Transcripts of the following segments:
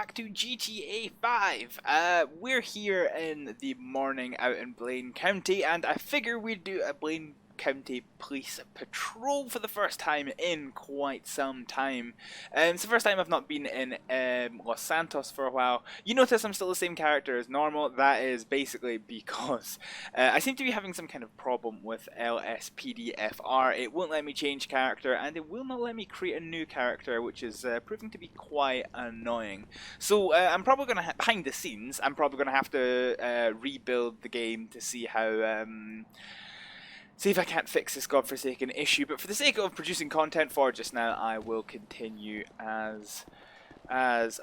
back to GTA 5. We're here in the morning out in Blaine County, and I figure we'd do a Blaine County Police patrol for the first time in quite some time. It's the first time I've not been in Los Santos for a while. You notice I'm still the same character as normal. That is basically because I seem to be having some kind of problem with LSPDFR. It won't let me change character, and it will not let me create a new character, which is proving to be quite annoying. So I'm probably going to, behind the scenes, I'm probably going to have to rebuild the game to see how... see if I can't fix this godforsaken issue, but for the sake of producing content for just now, I will continue as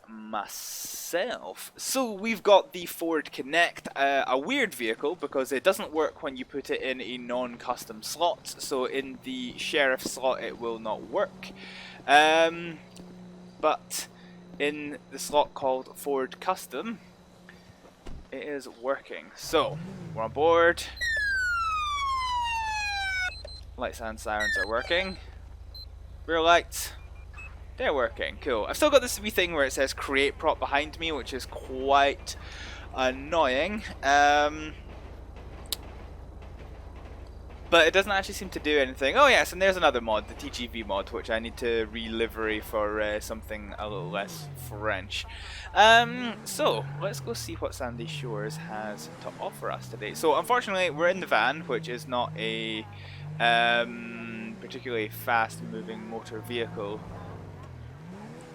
myself. So we've got the Ford Connect, a weird vehicle because it doesn't work when you put it in a non-custom slot, so in the sheriff slot it will not work. But in the slot called Ford Custom, it is working. So, we're on board. Lights and sirens are working. Rear lights, they're working. Cool. I've still got this wee thing where it says create prop behind me, which is quite annoying. But it doesn't actually seem to do anything. Oh yes, and there's another mod, the TGV mod, which I need to re-livery for something a little less French. So, let's go see what Sandy Shores has to offer us today. So, unfortunately, we're in the van, which is not a particularly fast-moving motor vehicle.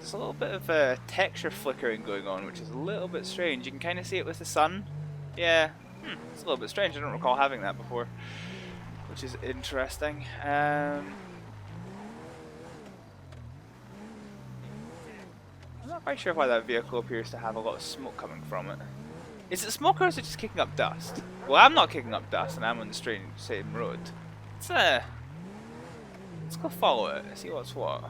There's a little bit of texture flickering going on, which is a little bit strange. You can kind of see it with the sun. Yeah, it's a little bit strange. I don't recall having that before, which is interesting. I'm not quite sure why that vehicle appears to have a lot of smoke coming from it. Is it smoke or is it just kicking up dust? Well, I'm not kicking up dust and I'm on the same road. Let's go follow it and see what's what.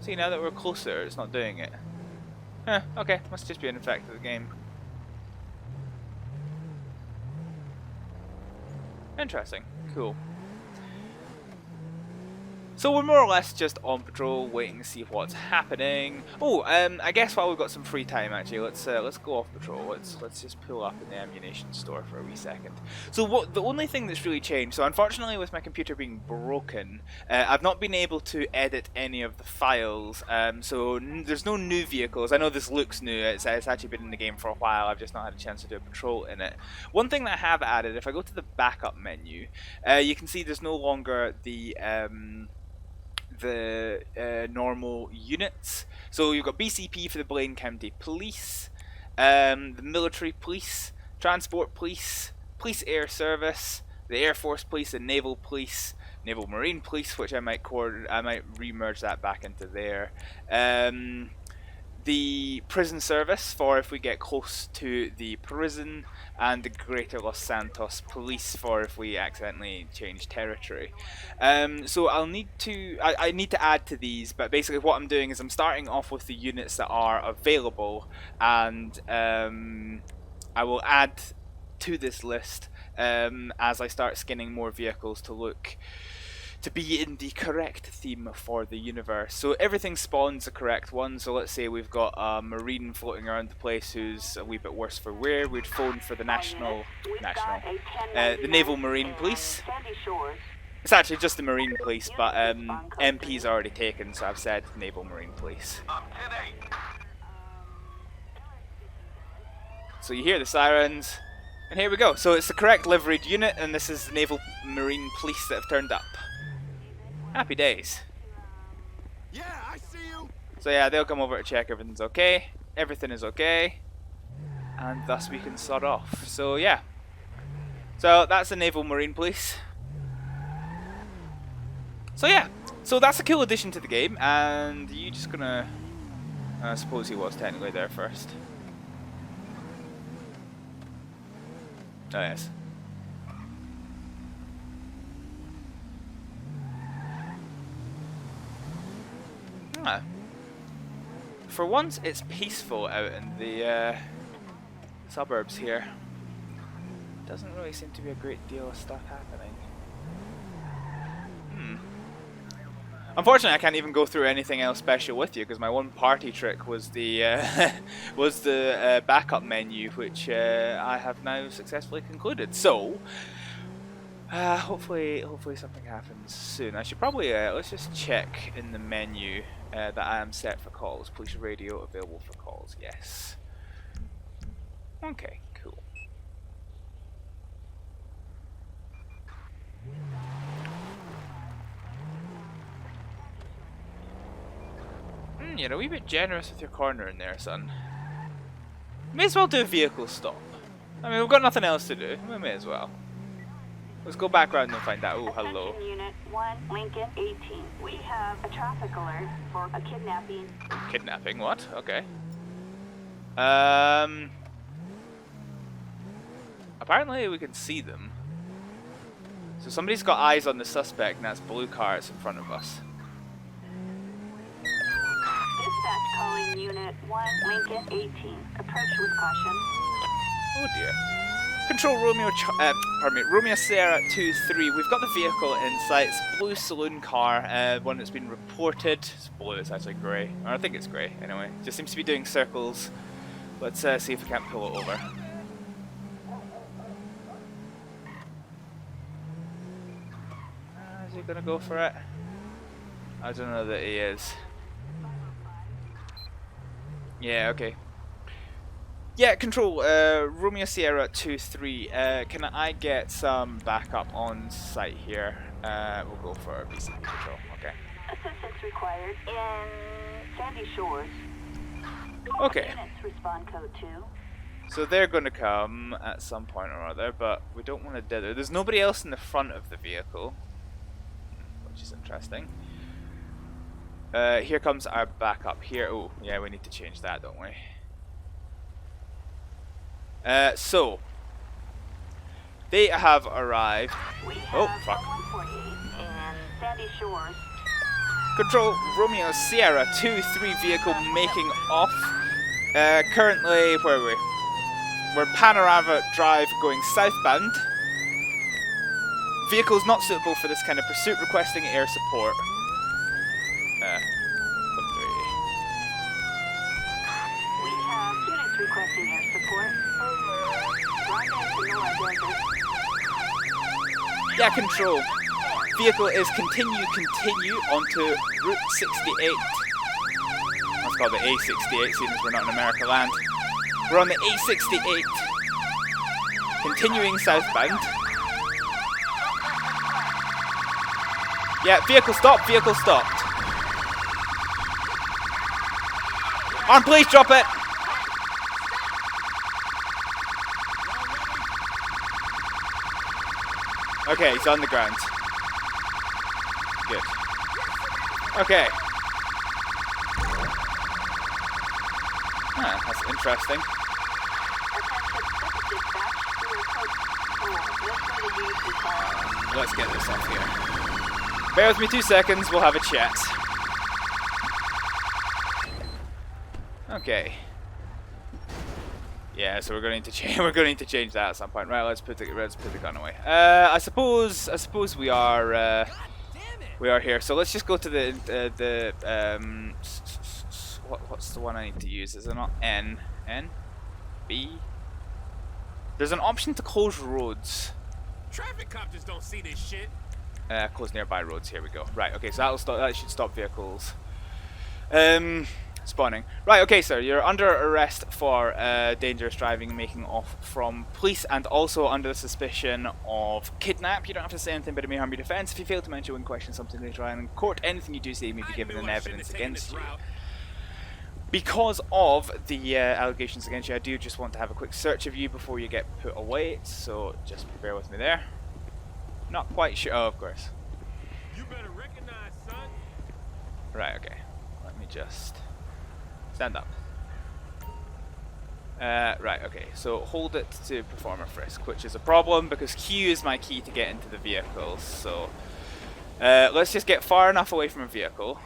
See, now that we're closer, it's not doing it. Huh, okay, must just be an effect of the game. Interesting. Cool. So we're more or less just on patrol, waiting to see what's happening. Oh, I guess while we've got some free time, actually, let's go off patrol. Let's just pull up in the ammunition store for a wee second. So the only thing that's really changed. So unfortunately, with my computer being broken, I've not been able to edit any of the files. So there's no new vehicles. I know this looks new. It's actually been in the game for a while. I've just not had a chance to do a patrol in it. One thing that I have added, if I go to the backup menu, you can see there's no longer the normal units. So you've got BCP for the Blaine County Police, the Military Police, Transport Police, Police Air Service, the Air Force Police, and Naval Police, Naval Marine Police, which I might re-merge that back into there. The Prison Service for if we get close to the prison, and the Greater Los Santos Police for if we accidentally change territory. So I need to add to these, but basically what I'm doing is I'm starting off with the units that are available, and I will add to this list as I start skinning more vehicles to be in the correct theme for the universe. So everything spawns the correct one. So let's say we've got a Marine floating around the place who's a wee bit worse for wear. We'd phone for the the Naval Marine Police. It's actually just the Marine Police, but MP's already taken, so I've said Naval Marine Police. So you hear the sirens, and here we go. So it's the correct liveried unit, and this is the Naval Marine Police that have turned up. Happy days. Yeah, I see you. So yeah, they'll come over to check everything's okay. Everything is okay. And thus we can sod off. So yeah. So that's the Naval Marine Police. So yeah. So that's a cool addition to the game. And you just gonna... I suppose he was technically there first. Oh yes. For once, it's peaceful out in the suburbs here. Doesn't really seem to be a great deal of stuff happening. Unfortunately, I can't even go through anything else special with you because my one party trick was the backup menu, which I have now successfully concluded. So, hopefully something happens soon. I should probably let's just check in the menu that I am set for calls. Police radio available for calls. Yes. Okay. Cool. You're a wee bit generous with your corner in there, son. May as well do a vehicle stop. I mean, we've got nothing else to do. We may as well. Let's go back around and find out. Oh, hello. Attention Unit 1, Lincoln 18. We have a traffic alert for a kidnapping. Kidnapping? What? Okay. Apparently we can see them. So somebody's got eyes on the suspect, and that's blue cars in front of us. Dispatch calling Unit 1, Lincoln 18. Approach with caution. Oh dear. Control Romeo, Romeo Sierra 2-3. We've got the vehicle in sight. It's a blue saloon car, one that's been reported. It's blue, it's actually grey. Or I think it's grey, anyway. Just seems to be doing circles. Let's see if we can't pull it over. Is he gonna go for it? I don't know that he is. Yeah, okay. Yeah, Control, Romeo Sierra 2-3, can I get some backup on site here? We'll go for BCP Control, okay. Assistance required in Sandy Shores. Okay. Units respond code 2. So they're going to come at some point or other, but we don't want to dither. There's nobody else in the front of the vehicle, which is interesting. Here comes our backup here. Oh, yeah, we need to change that, don't we? So they have arrived. We have Oh, fuck. 148 in Sandy Shores. Control Romeo Sierra 2-3 vehicle making off. Currently, where are we? We're Panorama Drive going southbound. Vehicle's not suitable for this kind of pursuit, requesting air support. We have units requesting air support. Rendezvous to Nora Desert. Yeah, Control. Vehicle is continue onto Route 68. Let's call it A68, seeing as we're not in America land. We're on the A68. Continuing southbound. Yeah, vehicle stopped, vehicle stopped. Armed police, drop it! Okay, he's on the ground. Good. Okay. Ah, that's interesting. Let's get this off here. Bear with me 2 seconds, we'll have a chat. Okay. Yeah, so we're going to change. We're going to change that at some point. Right, let's put the gun away. I suppose we are here. So let's just go to the what's the one I need to use? Is it not N B? There's an option to close roads. Traffic cops don't see this shit. Close nearby roads. Here we go. Right. Okay. So that'll stop. That should stop vehicles. Spawning. Right, okay, sir. You're under arrest for dangerous driving and making off from police, and also under suspicion of kidnap. You don't have to say anything but it may harm your defense. If you fail to mention when questioning something later on in court, anything you do say may be given in evidence against you. Because of the allegations against you, I do just want to have a quick search of you before you get put away, so just bear with me there. Not quite sure. Oh, of course. You better recognize, son. Right, okay. Let me just stand up. Right, okay. So hold it to perform a frisk, which is a problem because Q is my key to get into the vehicle. So let's just get far enough away from a vehicle.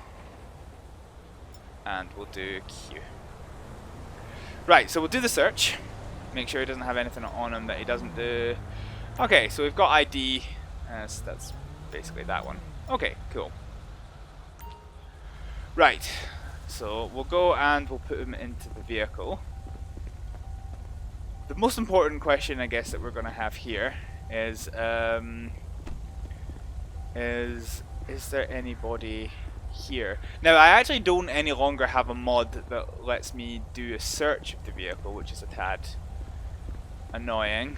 And we'll do Q. Right, so we'll do the search. Make sure he doesn't have anything on him that he doesn't do. Okay, so we've got ID. That's basically that one. Okay, cool. Right. So we'll go and we'll put him into the vehicle. The most important question, I guess, that we're going to have here is there anybody here? Now, I actually don't any longer have a mod that lets me do a search of the vehicle, which is a tad annoying.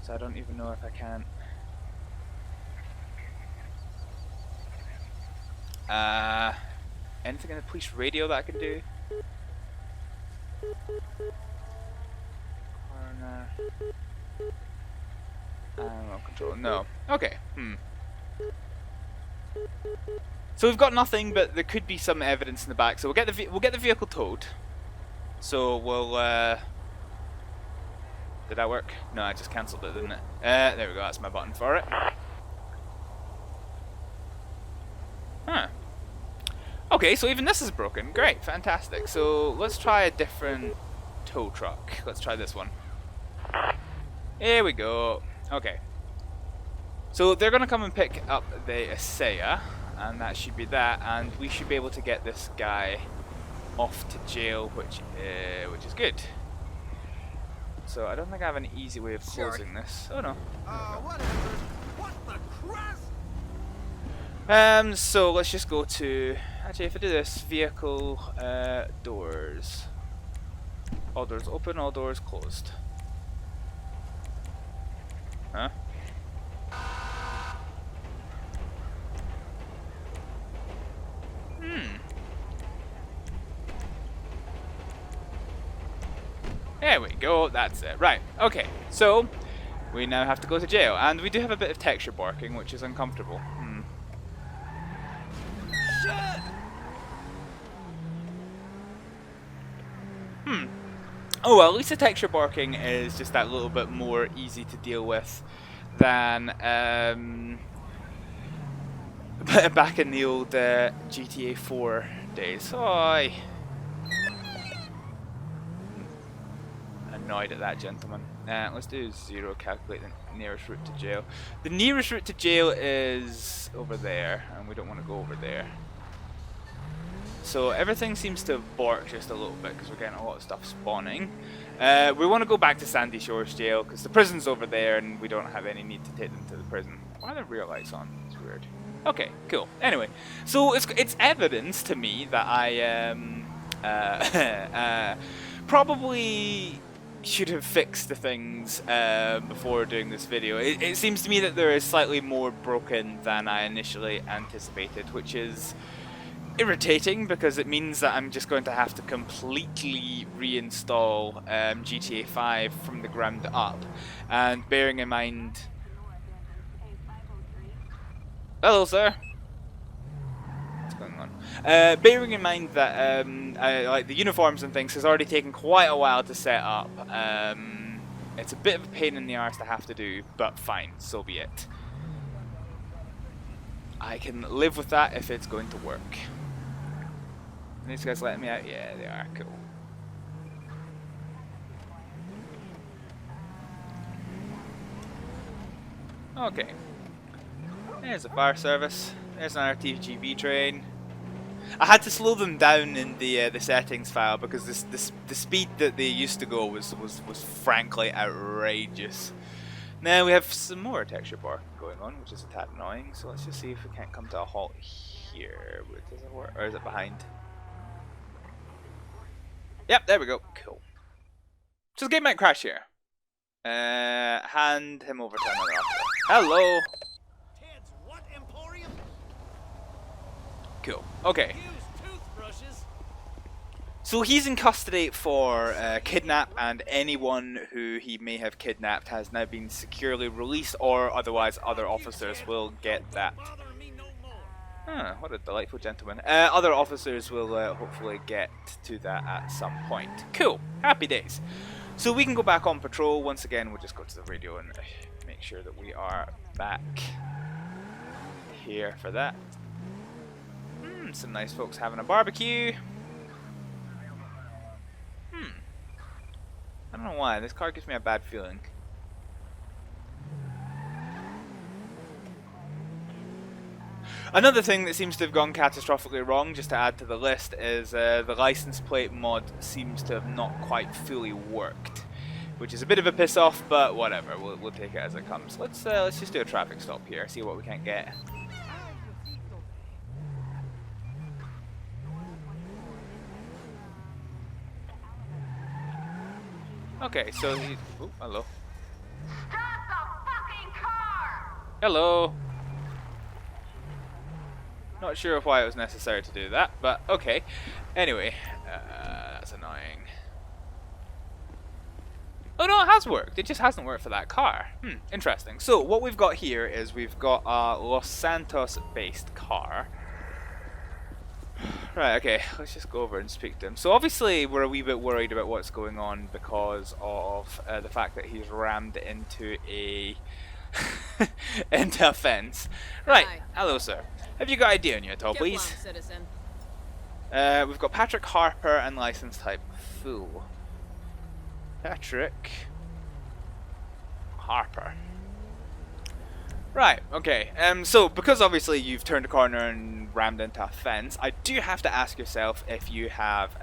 So I don't even know if I can. Anything in the police radio that I can do? Corner. Animal control. No. Okay. So we've got nothing, but there could be some evidence in the back. So we'll get the vehicle towed. So we'll. Did that work? No, I just cancelled it, didn't it? There we go. That's my button for it. Huh. Okay, so even this is broken. Great, fantastic. So let's try a different tow truck. Let's try this one. Here we go. Okay. So they're going to come and pick up the Isaiah, and that should be that, and we should be able to get this guy off to jail, which is good. So I don't think I have an easy way of closing this. Oh no. Whatever. What the crap? So let's just go to, actually if I do this, vehicle, doors. All doors open, all doors closed. Huh? There we go, that's it. Right, okay, so we now have to go to jail, and we do have a bit of texture barking, which is uncomfortable. Oh well, at least the texture barking is just that little bit more easy to deal with than back in the old GTA 4 days. Oi! Annoyed at that, gentleman. Let's do 0, calculate the nearest route to jail. The nearest route to jail is over there, and we don't want to go over there. So everything seems to bark just a little bit because we're getting a lot of stuff spawning. We want to go back to Sandy Shores Jail because the prison's over there and we don't have any need to take them to the prison. Why are the rear lights on? It's weird. Okay, cool. Anyway, so it's evidence to me that I probably should have fixed the things before doing this video. It seems to me that there is slightly more broken than I initially anticipated, which is irritating because it means that I'm just going to have to completely reinstall GTA 5 from the ground up. And bearing in mind... Hello, sir. What's going on? Bearing in mind that like the uniforms and things has already taken quite a while to set up. It's a bit of a pain in the arse to have to do, but fine, so be it. I can live with that if it's going to work. Are these guys letting me out? Yeah, they are. Cool. Okay. There's a fire service. There's an RTGB train. I had to slow them down in the settings file because the speed that they used to go was frankly outrageous. Now we have some more texture bar going on, which is a tad annoying. So let's just see if we can't come to a halt here. Does it work, or is it behind? Yep, there we go. Cool. So the game might crash here. Hand him over to another officer. Hello. Ted's what emporium? Cool. Okay. Used toothbrushes. So he's in custody for kidnap, and anyone who he may have kidnapped has now been securely released, or otherwise other officers will get that. Bother me no more. Huh, what a delightful gentleman. Other officers will hopefully get to that at some point. Cool. Happy days. So we can go back on patrol. Once again, we'll just go to the radio and make sure that we are back here for that. Some nice folks having a barbecue. I don't know why. This car gives me a bad feeling. Another thing that seems to have gone catastrophically wrong, just to add to the list, is the license plate mod seems to have not quite fully worked, which is a bit of a piss off, but whatever. We'll take it as it comes. Let's just do a traffic stop here, see what we can get. Okay, so he. Oh, hello. Stop the fucking car! Hello. Not sure why it was necessary to do that, but okay. Anyway, that's annoying. Oh no, it has worked. It just hasn't worked for that car. Interesting. So what we've got here is we've got a Los Santos-based car. Right, okay, let's just go over and speak to him. So obviously we're a wee bit worried about what's going on because of the fact that he's rammed into a into a fence. Right, Hi. hello sir. Have you got ID on you at all, Get please? along, citizen. We've got Patrick Harper and license type full. Patrick Harper. Right, okay. So because obviously you've turned a corner and rammed into a fence, I do have to ask yourself if you have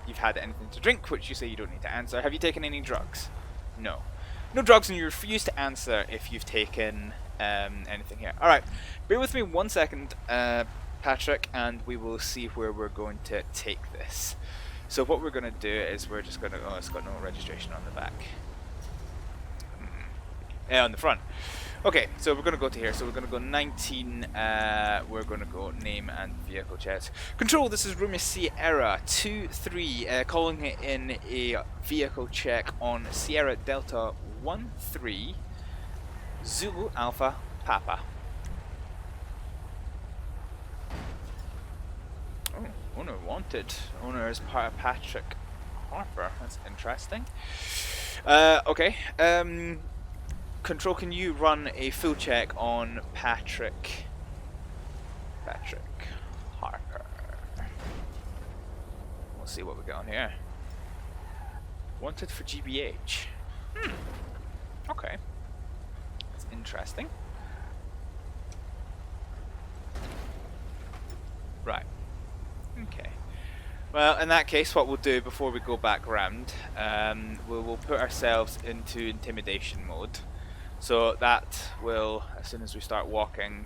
you've had anything to drink, which you say you don't need to answer. Have you taken any drugs? No. No drugs, and you refuse to answer if you've taken anything here. Alright, bear with me 1 second, Patrick, and we will see where we're going to take this. So what we're going to do is we're just going to... Oh, it's got no registration on the back. On the front. Okay, so we're going to go to here. So we're going to go 19. We're going to go name and vehicle checks. Control, this is Romeo Sierra 23. Calling it in a vehicle check on Sierra Delta 13 Zulu Alpha Papa. Oh, owner wanted. Owner is Patrick Harper. That's interesting. Okay. Control, can you run a full check on Patrick Harper? We'll see what we got on here. Wanted for GBH. Okay. That's interesting. Right. Okay. Well, in that case, what we'll do before we go back round, we'll put ourselves into intimidation mode. So that will, as soon as we start walking...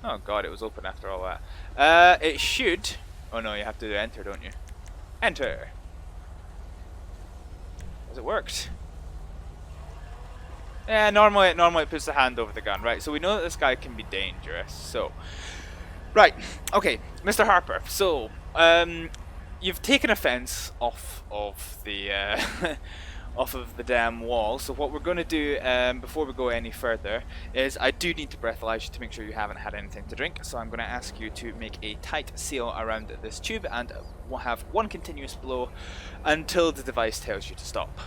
Oh god, it was open after all that. It should... Oh no, you have to do enter, don't you? Enter! Has it worked? Yeah, normally it puts the hand over the gun, right? So we know that this guy can be dangerous, so... Right, okay, Mr. Harper, so, you've taken a fence off of the, off of the damn wall, so what we're going to do, before we go any further, is I do need to breathalyze you to make sure you haven't had anything to drink, so I'm going to ask you to make a tight seal around this tube, and we'll have one continuous blow until the device tells you to stop.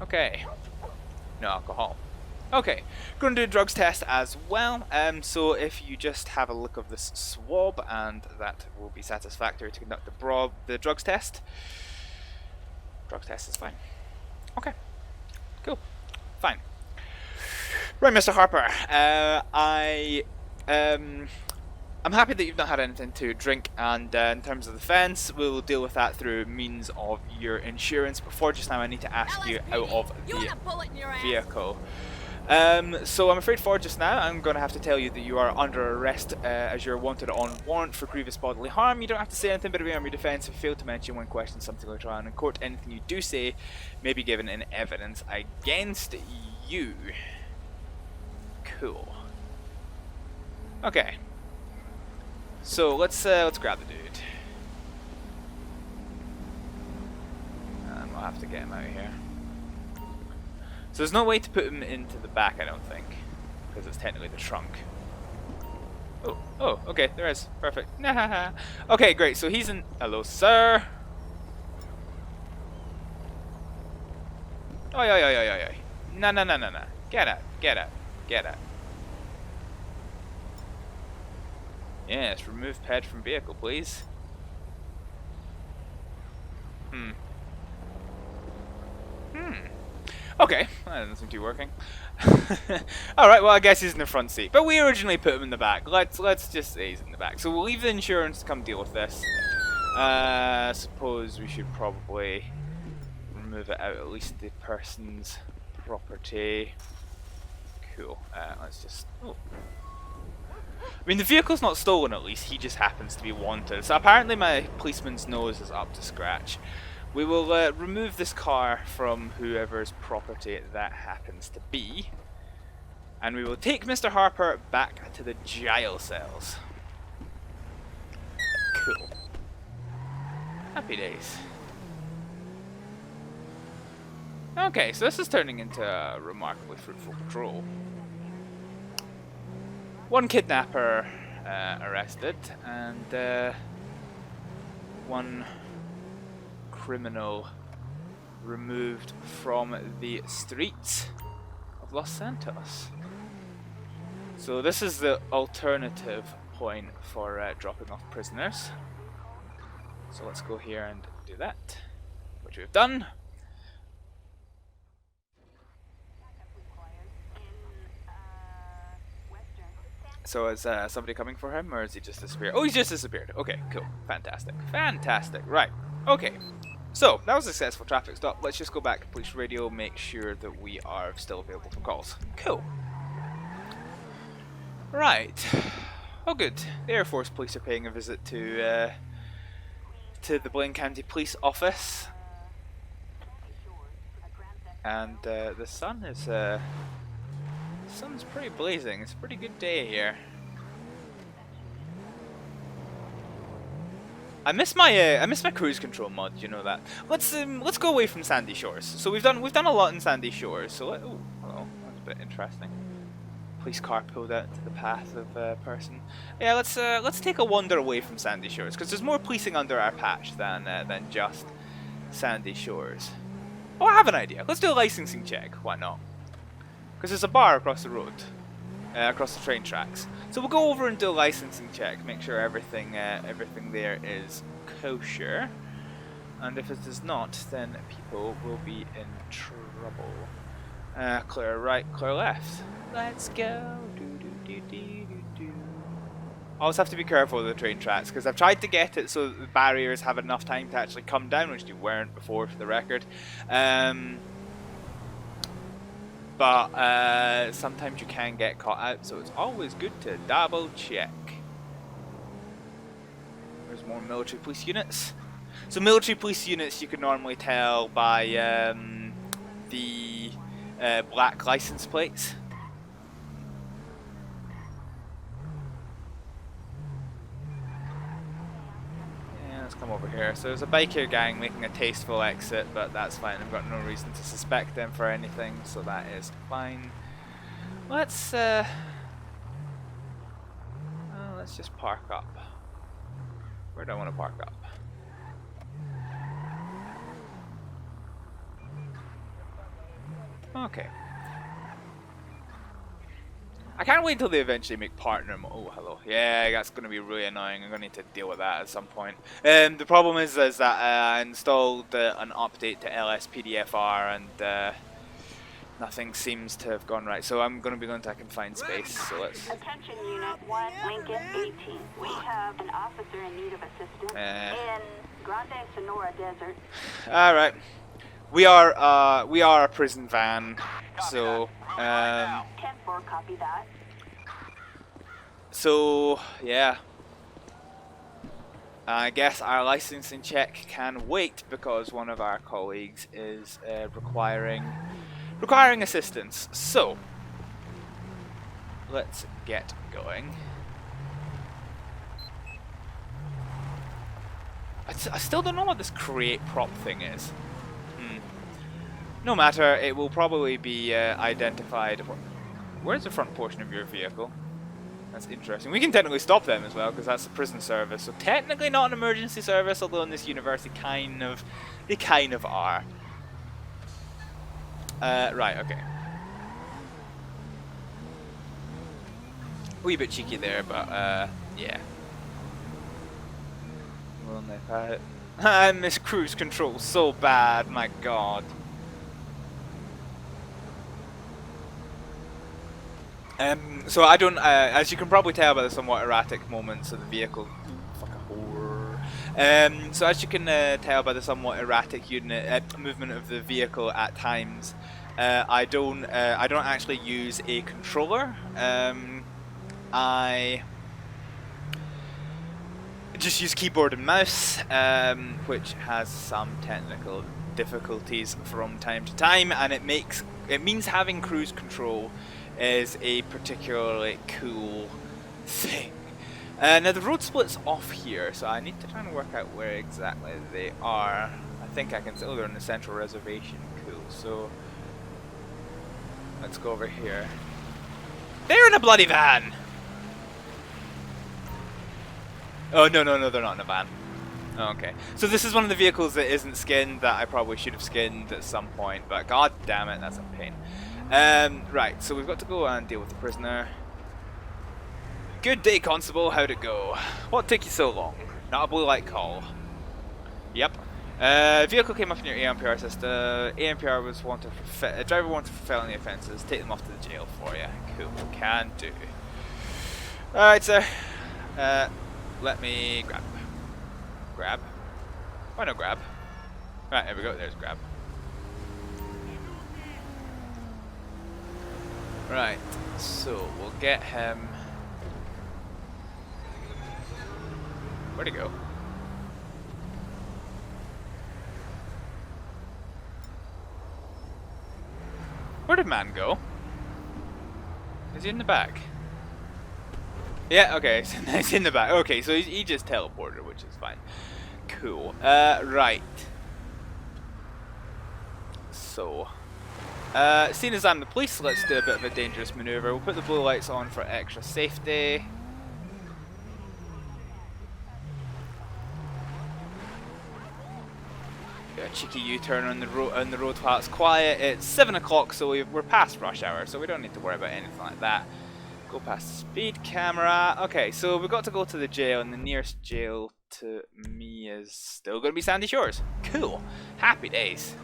Okay, no alcohol. Okay, going to do a drugs test as well, so if you just have a look of this swab, and that will be satisfactory to conduct the drugs test. Drugs test is fine. Okay, cool, fine. Right, Mr. Harper, I'm happy that you've not had anything to drink, and in terms of the fence, we'll deal with that through means of your insurance. Before just now, I need to ask you out of the vehicle. So I'm afraid for just now, I'm going to have to tell you that you are under arrest as you're wanted on warrant for grievous bodily harm. You don't have to say anything, but it'll be on your defence if you fail to mention when questioned something later on in court. Anything you do say may be given in evidence against you. Cool. Okay. So let's grab the dude. And we'll have to get him out of here. So there's no way to put him into the back, I don't think, because it's technically the trunk. Oh, okay, there is. Perfect. Okay, great. So he's in. Hello, sir. Oh. No. Get out. Yes, remove ped from vehicle, please. Okay, that doesn't seem to be working. Alright, well I guess he's in the front seat. But we originally put him in the back. Let's just say he's in the back. So we'll leave the insurance to come deal with this. Suppose we should probably remove it out, at least the person's property. Cool. Let's just... Oh. I mean, the vehicle's not stolen at least, he just happens to be wanted. So apparently my policeman's nose is up to scratch. We will remove this car from whoever's property that happens to be. And we will take Mr. Harper back to the jail cells. Cool. Happy days. Okay, so this is turning into a remarkably fruitful patrol. One kidnapper arrested, and one criminal removed from the streets of Los Santos. So this is the alternative point for dropping off prisoners. So let's go here and do that, which we've done. So is somebody coming for him, or is he just disappeared? Oh, he's just disappeared. Okay, cool. Fantastic. Fantastic. Right. Okay. So, that was a successful traffic stop. Let's just go back to police radio, make sure that we are still available for calls. Cool. Right. Oh, good. The Air Force Police are paying a visit to the Blaine County Police Office. And the sun is... the sun's pretty blazing. It's a pretty good day here. I miss my cruise control mod. You know that. Let's go away from Sandy Shores. So we've done a lot in Sandy Shores. So oh, hello, that's a bit interesting. Police car pulled out into the path of a person. Yeah, let's take a wander away from Sandy Shores because there's more policing under our patch than just Sandy Shores. Oh, I have an idea. Let's do a licensing check. Why not? Because there's a bar across the road, across the train tracks. So we'll go over and do a licensing check, make sure everything there is kosher. And if it is not, then people will be in trouble. Clear right, clear left. Let's go. Always have to be careful with the train tracks because I've tried to get it so that the barriers have enough time to actually come down, which they weren't before, for the record. But sometimes you can get caught out, so it's always good to double check. There's more military police units. So military police units you can normally tell by the black license plates. Let's come over here. So there's a biker gang making a tasteful exit, but that's fine. I've got no reason to suspect them for anything, so that is fine. Let's just park up. Where do I want to park up? Okay. I can't wait until they eventually make partner mode. Oh, hello. Yeah, that's going to be really annoying. I'm going to need to deal with that at some point. The problem is that I installed an update to LSPDFR and nothing seems to have gone right. So I'm going to be going to a confined space. So let's... Attention Unit 1, Lincoln 18. We have an officer in need of assistance in Grande Sonora Desert. Alright. We are a prison van, so 10-4, copy that. So yeah, I guess our licensing check can wait because one of our colleagues is requiring assistance. So let's get going. I still don't know what this create prop thing is. No matter, it will probably be identified. Where's the front portion of your vehicle? That's interesting. We can technically stop them as well because that's a prison service. So technically not an emergency service, although in this universe they kind of are. Right, okay. Wee bit cheeky there, but yeah. I miss cruise control so bad, my god. So I don't, as you can probably tell by the somewhat erratic moments of the vehicle, fucking horror. So as you can tell by the somewhat erratic movement of the vehicle at times, I don't actually use a controller. I just use keyboard and mouse, which has some technical difficulties from time to time, and it means having cruise control is a particularly cool thing. Now the road splits off here, so I need to try and work out where exactly they are. I think I can. Oh, they're in the central reservation. Cool. So let's go over here. They're in a bloody van. Oh no, they're not in a van. Oh, okay, so this is one of the vehicles that isn't skinned that I probably should have skinned at some point, but god damn it, that's a pain. Right, so we've got to go and deal with the prisoner. Good day, Constable. How'd it go? What took you so long? Not a blue light call. Yep. Vehicle came up in your ANPR system. ANPR was wanted for driver wanted for felony offences. Take them off to the jail for you. Cool. Can do. Alright, sir. Let me grab. Grab? Why no grab? Right, there we go. There's grab. Right, so we'll get him. Where'd he go? Where did man go? Is he in the back? Yeah, okay, so he's in the back. Okay, so he just teleported, which is fine. Cool. Right. So, seeing as I'm the police, let's do a bit of a dangerous maneuver. We'll put the blue lights on for extra safety. Do a cheeky U-turn on the road while it's quiet. It's 7 o'clock, so we're past rush hour, so we don't need to worry about anything like that. Go past the speed camera. Okay, so we've got to go to the jail, and the nearest jail to me is still going to be Sandy Shores. Cool. Happy days.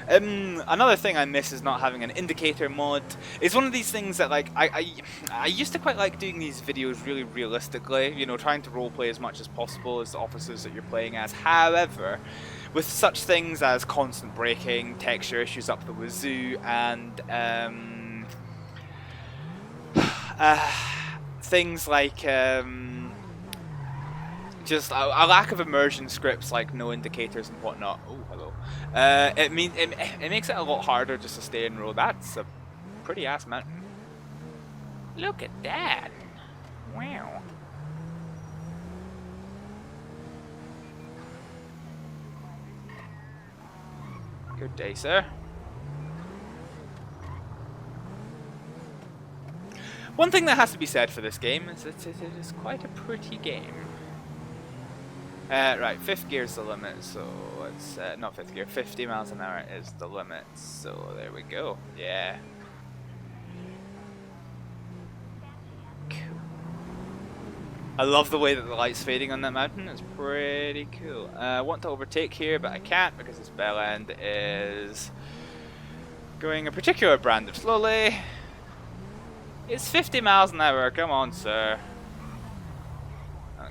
Another thing I miss is not having an indicator mod. It's one of these things that, like, I used to quite like doing these videos really realistically, you know, trying to roleplay as much as possible as the officers that you're playing as. However, with such things as constant braking, texture issues up the wazoo, and things like just a lack of immersion scripts, like no indicators and whatnot. Oh, hello. It makes it a lot harder just to stay in road. That's a pretty ass mountain. Look at that! Wow. Good day, sir. One thing that has to be said for this game is that it is quite a pretty game. Right, 5th gear is the limit, so it's not 5th gear, 50 miles an hour is the limit, so there we go, yeah. Cool. I love the way that the light's fading on that mountain, it's pretty cool. I want to overtake here, but I can't because this bell end is going a particular brand of slowly. It's 50 miles an hour, come on, sir.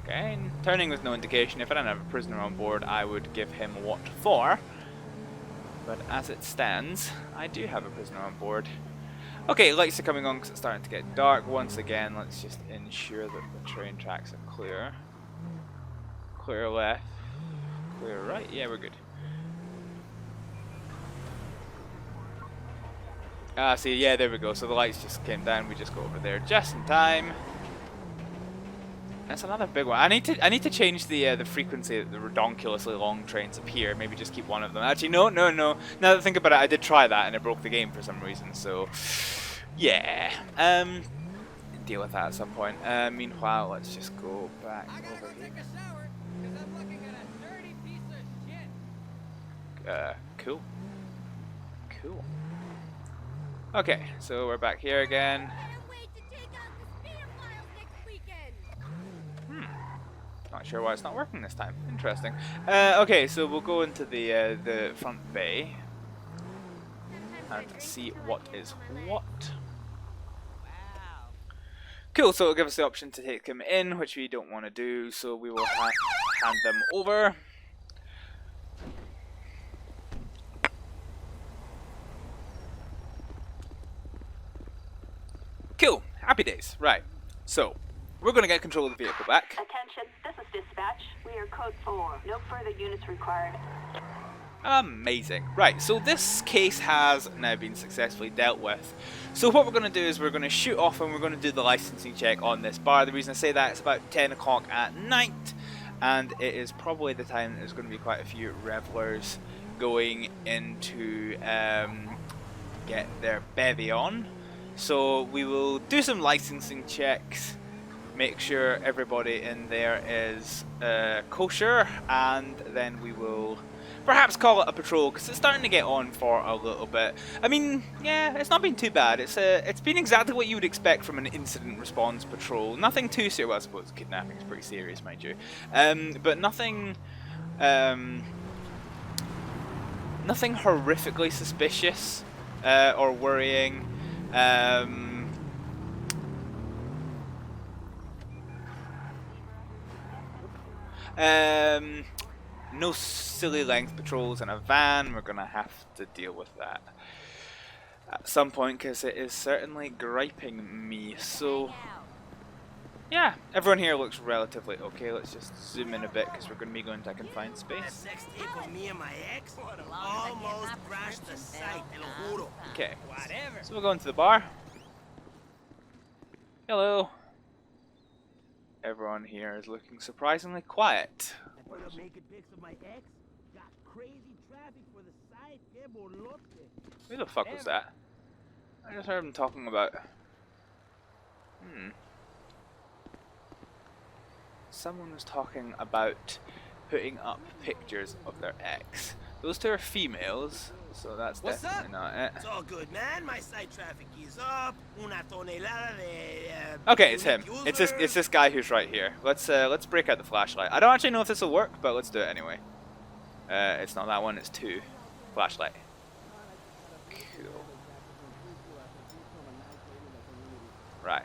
Okay, turning with no indication. If I don't have a prisoner on board, I would give him what for. But as it stands, I do have a prisoner on board. Okay, lights are coming on because it's starting to get dark. Once again, let's just ensure that the train tracks are clear. Clear left, clear right. Yeah, we're good. See, yeah, there we go. So the lights just came down. We just go over there just in time. That's another big one. I need to change the frequency that the redonkulously long trains appear. Maybe just keep one of them. Actually, no. Now that I think about it, I did try that and it broke the game for some reason. So, yeah. Deal with that at some point. Meanwhile, let's just go back over here. Take a shower, 'cause I'm looking at a dirty piece of shit. Cool. Cool. Okay, so we're back here again. Not sure why it's not working this time. Interesting. Okay, so we'll go into the front bay and see what is what. Wow, Cool, so it'll give us the option to take him in, which we don't want to do, so we will hand them over. Cool, happy days. Right, so we're going to get control of the vehicle back. Attention, this is dispatch. We are code 4. No further units required. Amazing. Right, so this case has now been successfully dealt with. So what we're going to do is we're going to shoot off and we're going to do the licensing check on this bar. The reason I say that, it's about 10 o'clock at night, and it is probably the time that there's going to be quite a few revelers going into get their bevy on. So we will do some licensing checks, make sure everybody in there is kosher, and then we will perhaps call it a patrol, because it's starting to get on for a little bit. I mean, yeah, it's not been too bad. It's been exactly what you would expect from an incident response patrol. Nothing too serious. Well, I suppose kidnapping is pretty serious, mind you. But nothing horrifically suspicious or worrying. No silly length patrols in a van. We're gonna have to deal with that at some point, because it is certainly griping me. So yeah, everyone here looks relatively okay. Let's just zoom in a bit, because we're gonna be going to a confined space. Okay, so we'll go into the bar. Hello. Everyone here is looking surprisingly quiet. Who the fuck was that? I just heard him talking about... Someone was talking about putting up pictures of their ex. Those two are females, so that's definitely not it. It's all good, man. My side traffic is up. Una tonelada de, okay, it's him. It's this guy who's right here. Let's break out the flashlight. I don't actually know if this will work, but let's do it anyway. It's not that one. It's 2. Flashlight. Cool. Right.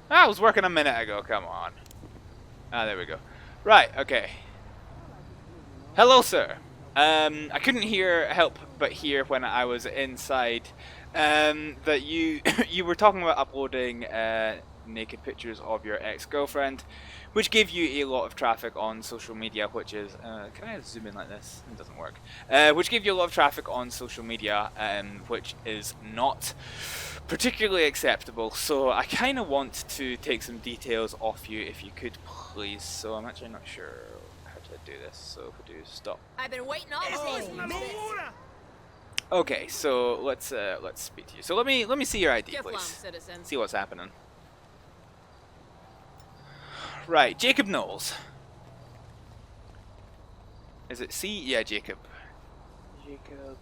I was working a minute ago, come on. Ah, there we go. Right, okay. Hello, sir. I couldn't help but hear when I was inside that you you were talking about uploading naked pictures of your ex-girlfriend, which gave you a lot of traffic on social media, which is... can I zoom in like this? It doesn't work. Which gave you a lot of traffic on social media, which is not particularly acceptable. So I kind of want to take some details off you, if you could please. So I'm actually not sure how to do this. So if we do stop. I've been waiting all day. Okay, so let's speak to you. So let me see your ID, please. Citizens. See what's happening. Right, Jacob Knowles. Is it C? Yeah, Jacob. Jacob.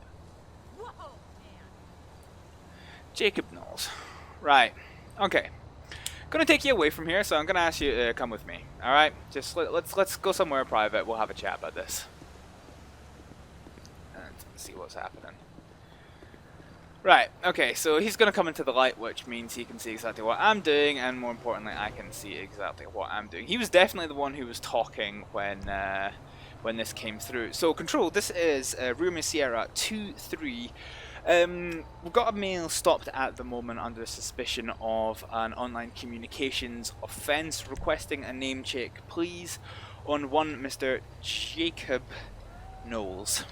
Jacob Knowles. Right. Okay. Gonna take you away from here, so I'm gonna ask you to come with me. All right. Just let's go somewhere private. We'll have a chat about this and see what's happening. Right. Okay. So he's gonna come into the light, which means he can see exactly what I'm doing, and more importantly, I can see exactly what I'm doing. He was definitely the one who was talking when this came through. So control. This is Romeo Sierra 2-3. We've got a male stopped at the moment under suspicion of an online communications offence, requesting a name check, please, on one Mr. Jacob Knowles.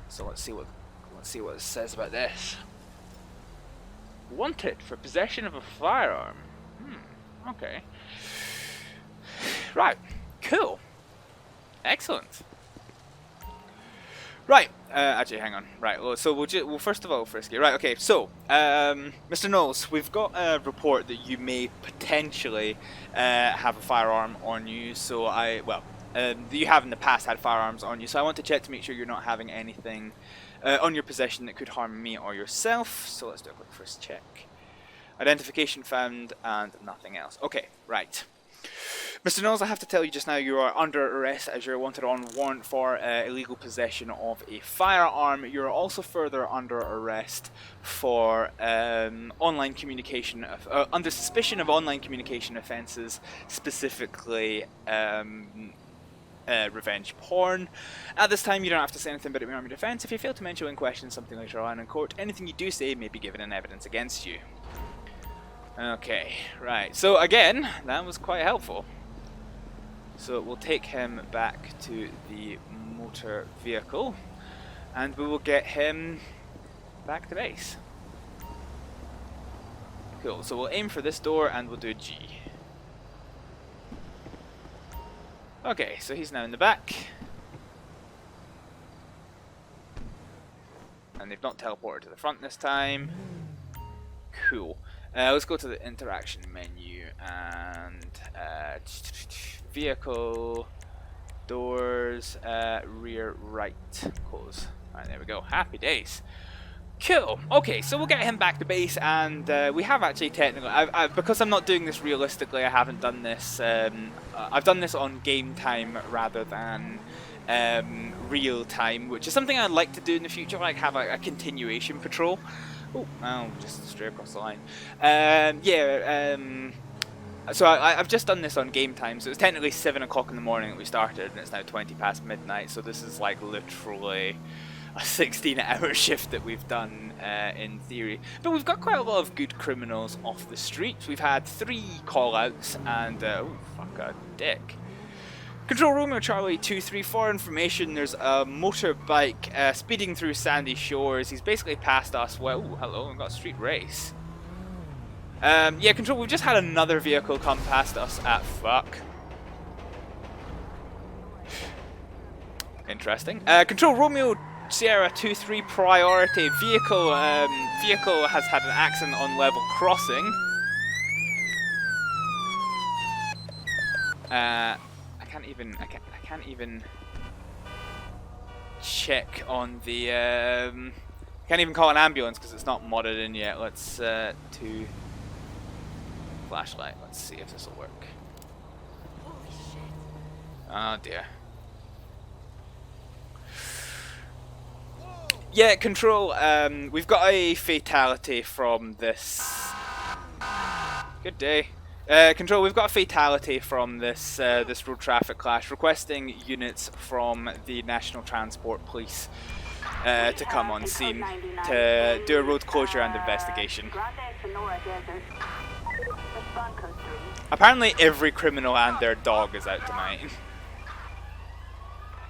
So let's see what it says about this. Wanted for possession of a firearm. Okay. Right. Cool. Excellent. Right, actually, hang on. Right, well, so we'll first of all frisk you. Right, okay, so, Mr. Knowles, we've got a report that you may potentially have a firearm on you, so you have in the past had firearms on you, so I want to check to make sure you're not having anything on your possession that could harm me or yourself, so let's do a quick first check. Identification found, and nothing else. Okay, right. Mr. Knowles, I have to tell you just now, you are under arrest as you're wanted on warrant for illegal possession of a firearm. You're also further under arrest for online communication, under suspicion of online communication offences, specifically revenge porn. At this time, you don't have to say anything but it may harm your defence. If you fail to mention in question something later on in court, anything you do say may be given in evidence against you. Okay, right. So again, that was quite helpful. So we'll take him back to the motor vehicle, and we will get him back to base. Cool, so we'll aim for this door and we'll do a G. Okay, so he's now in the back. And they've not teleported to the front this time. Cool. Let's go to the interaction menu and vehicle, doors, rear right, close. Alright, there we go. Happy days. Cool. Okay, so we'll get him back to base, and we have actually technically, because I'm not doing this realistically, I haven't done this. I've done this on game time rather than real time, which is something I'd like to do in the future, like have a continuation patrol. Oh, I'll just stray across the line. So I've just done this on game time, so it's technically 7 o'clock in the morning that we started, and it's now 20 past midnight, so this is like literally a 16-hour shift that we've done in theory. But we've got quite a lot of good criminals off the streets. We've had 3 call-outs, and oh, fuck a dick. Control Romeo Charlie 234, information, there's a motorbike speeding through Sandy Shores. He's basically passed us. Well, ooh, hello, we've got a street race. Yeah, Control, we've just had another vehicle come past us at fuck. Interesting. Control Romeo Sierra 23, priority vehicle. Vehicle has had an accident on level crossing. I can't even check on the can't even call an ambulance because it's not modded in yet. Let's to flashlight. Let's see if this will work. Oh dear. Yeah, Control, we've got a fatality from this. Good day. Control, we've got a fatality from this this road traffic clash. Requesting units from the National Transport Police to come on scene to do a road closure and investigation. Apparently every criminal and their dog is out tonight.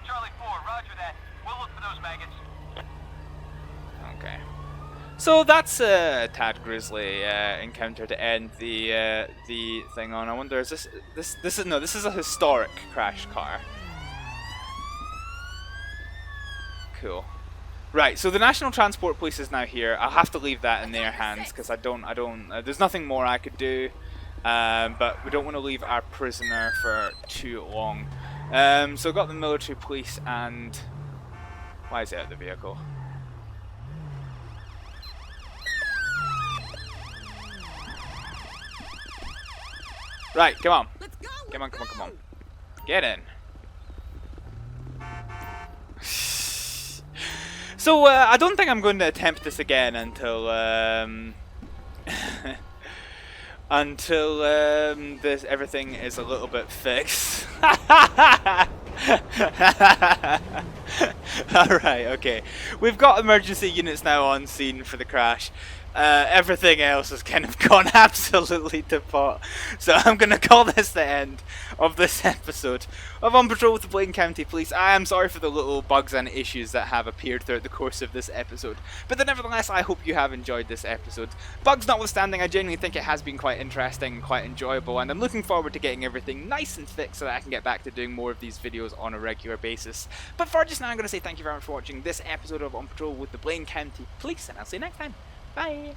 Charlie 4, roger that. We'll look for those maggots. Okay. So that's a tad grisly encounter to end the thing on. I wonder, is this is a historic crash car. Cool. Right, so the National Transport Police is now here. I'll have to leave that in their hands because I don't there's nothing more I could do. But we don't want to leave our prisoner for too long. So I've got the military police and why is it out of the vehicle? Right, come on. Let's go. Come on. Get in. So, I don't think I'm going to attempt this again until, this everything is a little bit fixed. Alright, okay. We've got emergency units now on scene for the crash. Everything else has kind of gone absolutely to pot. So I'm going to call this the end of this episode of On Patrol with the Blaine County Police. I am sorry for the little bugs and issues that have appeared throughout the course of this episode. But then nevertheless, I hope you have enjoyed this episode. Bugs notwithstanding, I genuinely think it has been quite interesting and quite enjoyable. And I'm looking forward to getting everything nice and fixed so that I can get back to doing more of these videos on a regular basis. But for just now, I'm going to say thank you very much for watching this episode of On Patrol with the Blaine County Police. And I'll see you next time. Bye.